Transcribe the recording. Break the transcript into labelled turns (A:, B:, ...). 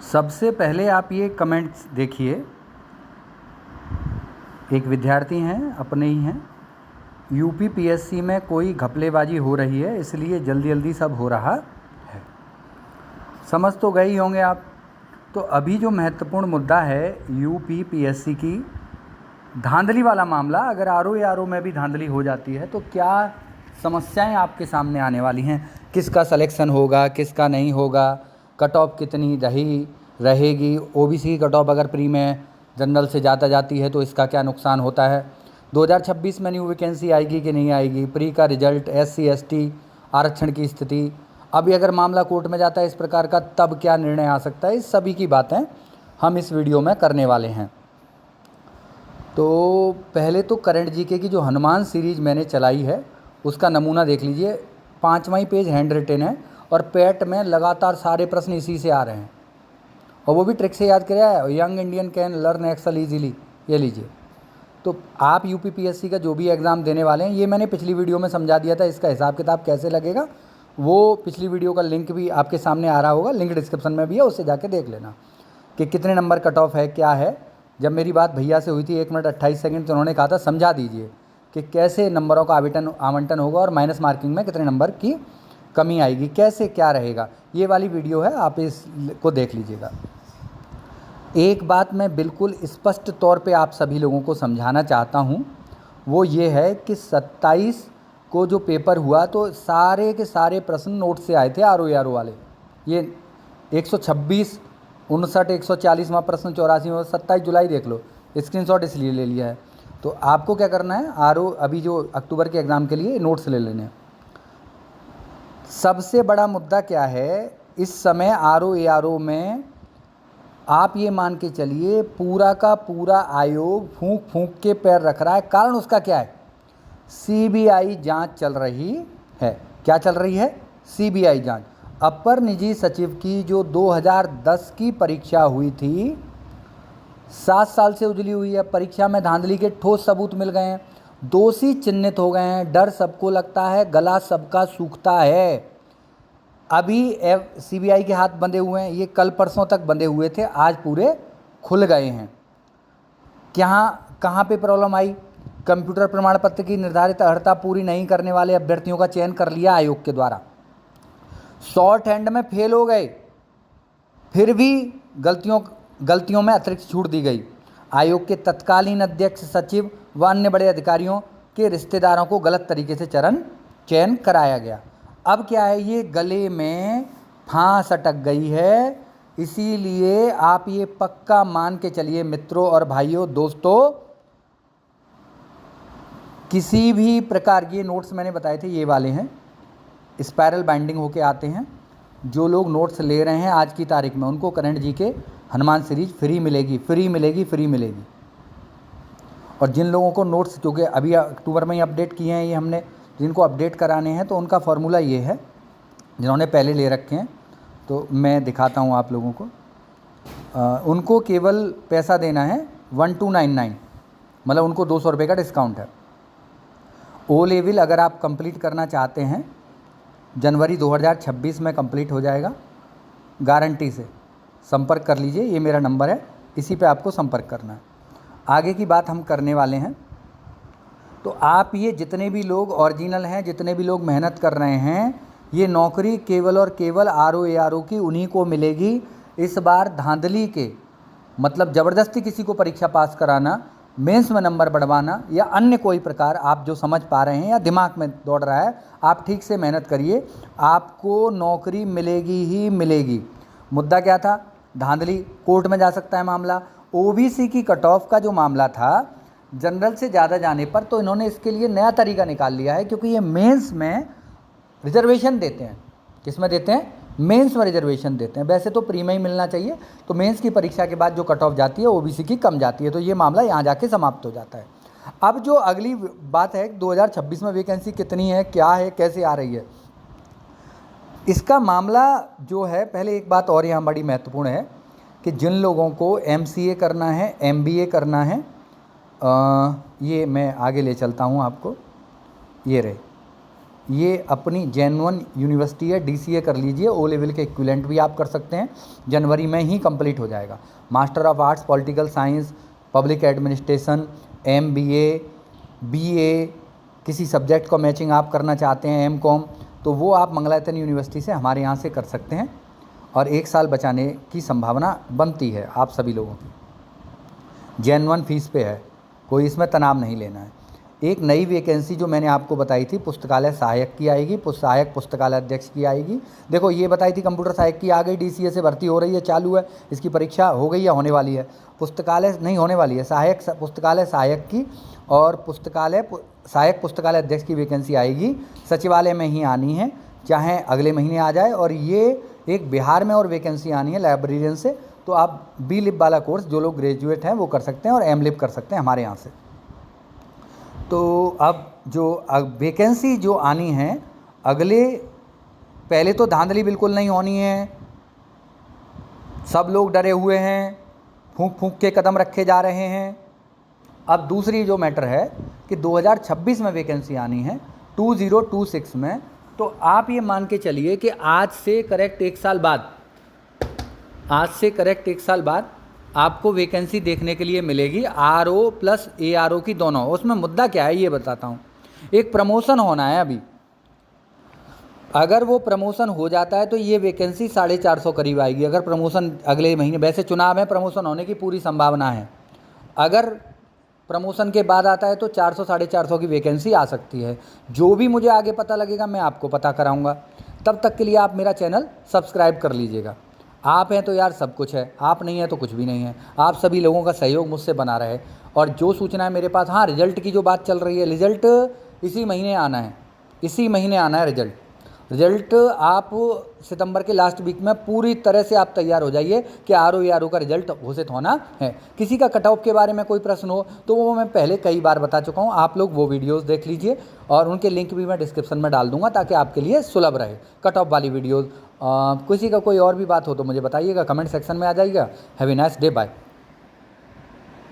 A: सबसे पहले आप ये कमेंट्स देखिए। एक विद्यार्थी हैं, अपने ही हैं। यूपी पीएससी में कोई घपलेबाजी हो रही है, इसलिए जल्दी जल्दी सब हो रहा है। समझ तो गए ही होंगे आप। तो अभी जो महत्वपूर्ण मुद्दा है यूपी पीएससी की धांधली वाला मामला, अगर आरओ में भी धांधली हो जाती है तो क्या समस्याएं आपके सामने आने वाली हैं। किसका सिलेक्शन होगा, किसका नहीं होगा, कट ऑफ कितनी रहेगी, ओबीसी की कट ऑफ अगर प्री में जनरल से ज़्यादा जाती है तो इसका क्या नुकसान होता है, 2026 में न्यू वैकेंसी आएगी कि नहीं आएगी, प्री का रिजल्ट, SC ST आरक्षण की स्थिति, अभी अगर मामला कोर्ट में जाता है इस प्रकार का तब क्या निर्णय आ सकता है, इस सभी की बातें हम इस वीडियो में करने वाले हैं। तो पहले तो करंट जीके की जो हनुमान सीरीज मैंने चलाई है उसका नमूना देख लीजिए। 5वां ही पेज हैंड रिटेन है और पैट में लगातार सारे प्रश्न इसी से आ रहे हैं और वो भी ट्रिक से याद कराया है। Young Indian can learn Excel easily, ये लीजिए। तो आप यूपी पीएससी का जो भी एग्ज़ाम देने वाले हैं, ये मैंने पिछली वीडियो में समझा दिया था। इसका हिसाब किताब कैसे लगेगा वो पिछली वीडियो का लिंक भी आपके सामने आ रहा होगा, लिंक डिस्क्रिप्शन में भी है, उससे जाके देख लेना कि कितने नंबर कट ऑफ है, क्या है। जब मेरी बात भैया से हुई थी 1 मिनट 28 सेकंड, तो उन्होंने कहा था समझा दीजिए कि कैसे नंबरों का आवंटन होगा और माइनस मार्किंग में कितने नंबर की कमी आएगी, कैसे क्या रहेगा। ये वाली वीडियो है, आप इसको देख लीजिएगा। एक बात मैं बिल्कुल स्पष्ट तौर पे आप सभी लोगों को समझाना चाहता हूँ, वो ये है कि 27 को जो पेपर हुआ तो सारे के सारे प्रश्न नोट से आए थे आरओ वाले। ये 126, 59, 140वां प्रश्न, 84वां, 27 जुलाई देख लो, स्क्रीनशॉट इसलिए ले लिया है। तो आपको क्या करना है, अभी जो अक्टूबर के एग्ज़ाम के लिए नोट्स ले लेने। सबसे बड़ा मुद्दा क्या है इस समय आरओ में, आप ये मान के चलिए पूरा का पूरा आयोग फूंक फूंक के पैर रख रहा है। कारण उसका क्या है, CBI जांच चल रही है। क्या चल रही है, CBI जांच। अपर निजी सचिव की जो 2010 की परीक्षा हुई थी, 7 साल से उजली हुई है। परीक्षा में धांधली के ठोस सबूत मिल गए हैं, दोषी चिन्हित हो गए हैं। डर सबको लगता है, गला सबका सूखता है। अभी CBI के हाथ बंधे हुए हैं, ये कल परसों तक बंधे हुए थे, आज पूरे खुल गए हैं। कहाँ पे प्रॉब्लम आई, कंप्यूटर प्रमाण पत्र की निर्धारित अर्हता पूरी नहीं करने वाले अभ्यर्थियों का चयन कर लिया आयोग के द्वारा, शॉर्ट हैंड में फेल हो गए, फिर भी गलतियों में अतिरिक्त छूट दी गई। आयोग के तत्कालीन अध्यक्ष, सचिव व अन्य बड़े अधिकारियों के रिश्तेदारों को गलत तरीके से चयन कराया गया। अब क्या है, ये गले में फांस अटक गई है। इसीलिए आप ये पक्का मान के चलिए मित्रों और भाइयों, दोस्तों, किसी भी प्रकार के नोट्स मैंने बताए थे ये वाले हैं, स्पाइरल बाइंडिंग होके आते हैं। जो लोग नोट्स ले रहे हैं आज की तारीख में, उनको current GK Hanuman series free मिलेगी। और जिन लोगों को नोट्स, क्योंकि अभी अक्टूबर में ही अपडेट किए हैं ये हमने, जिनको अपडेट कराने हैं तो उनका फॉर्मूला ये है, जिन्होंने पहले ले रखे हैं तो मैं दिखाता हूँ आप लोगों को। उनको केवल पैसा देना है 1299, मतलब उनको 200 रुपये का डिस्काउंट है। O लेवल अगर आप कंप्लीट करना चाहते हैं, जनवरी 2026 में कंप्लीट हो जाएगा, गारंटी से। संपर्क कर लीजिए, ये मेरा नंबर है, इसी पे आपको संपर्क करना है। आगे की बात हम करने वाले हैं। तो आप ये जितने भी लोग ओरिजिनल हैं, जितने भी लोग मेहनत कर रहे हैं, ये नौकरी केवल और केवल आरओ की उन्हीं को मिलेगी। इस बार धांधली के, मतलब ज़बरदस्ती किसी को परीक्षा पास कराना, मेंस में नंबर बढ़वाना या अन्य कोई प्रकार आप जो समझ पा रहे हैं या दिमाग में दौड़ रहा है, आप ठीक से मेहनत करिए, आपको नौकरी मिलेगी ही मिलेगी। मुद्दा क्या था, धांधली, कोर्ट में जा सकता है मामला। ओबीसी की कट ऑफ का जो मामला था, जनरल से ज़्यादा जाने पर, तो इन्होंने इसके लिए नया तरीका निकाल लिया है, क्योंकि ये मेंस में रिजर्वेशन देते हैं। किस में देते हैं, मेंस में रिजर्वेशन देते हैं। वैसे तो प्री में ही मिलना चाहिए, तो मेंस की परीक्षा के बाद जो कट ऑफ जाती है ओबीसी की कम जाती है, तो ये मामला यहाँ जाके समाप्त हो जाता है। अब जो अगली बात है, 2026 में वैकेंसी कितनी है, क्या है, कैसे आ रही है, इसका मामला जो है, पहले एक बात और यहाँ बड़ी महत्वपूर्ण है कि जिन लोगों को MCA करना है, MBA करना है, ये मैं आगे ले चलता हूँ आपको, ये रहे, ये अपनी जेन्युइन यूनिवर्सिटी है, DCA कर लीजिए, O लेवल के इक्विवेलेंट भी आप कर सकते हैं, जनवरी में ही कंप्लीट हो जाएगा। Master of arts political science, public administration, MBA, BA, किसी सब्जेक्ट को मैचिंग आप करना चाहते हैं, MCOM, तो वो आप मंगलायतन यूनिवर्सिटी से हमारे यहाँ से कर सकते हैं और 1 साल बचाने की संभावना बनती है आप सभी लोगों की। जेन्युइन फीस पे है, कोई इसमें तनाव नहीं लेना है। एक नई वैकेंसी जो मैंने आपको बताई थी पुस्तकालय सहायक की आएगी, सहायक पुस्तकालय अध्यक्ष की आएगी। देखो ये बताई थी कंप्यूटर सहायक की आ गई, DCA से भर्ती हो रही है, चालू है, इसकी परीक्षा हो गई या होने वाली है। पुस्तकालय नहीं होने वाली है, सहायक पुस्तकालय सहायक की और सहायक पुस्तकालय अध्यक्ष की वैकेंसी आएगी, सचिवालय में ही आनी है, चाहे अगले महीने आ जाए। और ये एक बिहार में और वैकेंसी आनी है लाइब्रेरियन से, तो आप B.Lib वाला कोर्स जो लोग ग्रेजुएट हैं वो कर सकते हैं और M.Lib कर सकते हैं हमारे यहाँ से। तो अब जो वैकेंसी जो आनी है पहले तो धांधली बिल्कुल नहीं होनी है, सब लोग डरे हुए हैं, फूंक फूंक के कदम रखे जा रहे हैं। अब दूसरी जो मैटर है कि 2026 में वैकेंसी आनी है, 2026 में, तो आप ये मान के चलिए कि आज से करेक्ट 1 साल बाद आपको वैकेंसी देखने के लिए मिलेगी, RO प्लस ARO की दोनों। उसमें मुद्दा क्या है ये बताता हूँ। एक प्रमोशन होना है अभी, अगर वो प्रमोशन हो जाता है तो ये वैकेंसी 450 करीब आएगी। अगर प्रमोशन अगले महीने, वैसे चुनाव में प्रमोशन होने की पूरी संभावना है, अगर प्रमोशन के बाद आता है तो 400 450 की वैकेंसी आ सकती है। जो भी मुझे आगे पता लगेगा मैं आपको पता कराऊंगा। तब तक के लिए आप मेरा चैनल सब्सक्राइब कर लीजिएगा। आप हैं तो यार सब कुछ है, आप नहीं है तो कुछ भी नहीं है। आप सभी लोगों का सहयोग मुझसे बना रहे। और जो सूचना है मेरे पास, हाँ रिजल्ट की जो बात चल रही है, रिजल्ट इसी महीने आना है रिजल्ट आप सितंबर के लास्ट वीक में पूरी तरह से आप तैयार हो जाइए कि RO का रिजल्ट घोषित होना है। किसी का कट ऑफ के बारे में कोई प्रश्न हो तो वो मैं पहले कई बार बता चुका हूँ, आप लोग वो वीडियोस देख लीजिए और उनके लिंक भी मैं डिस्क्रिप्शन में डाल दूंगा ताकि आपके लिए सुलभ रहे कट ऑफ वाली वीडियोज़। किसी का कोई और भी बात हो तो मुझे बताइएगा, कमेंट सेक्शन में आ जाइएगा। Have a nice day, bye.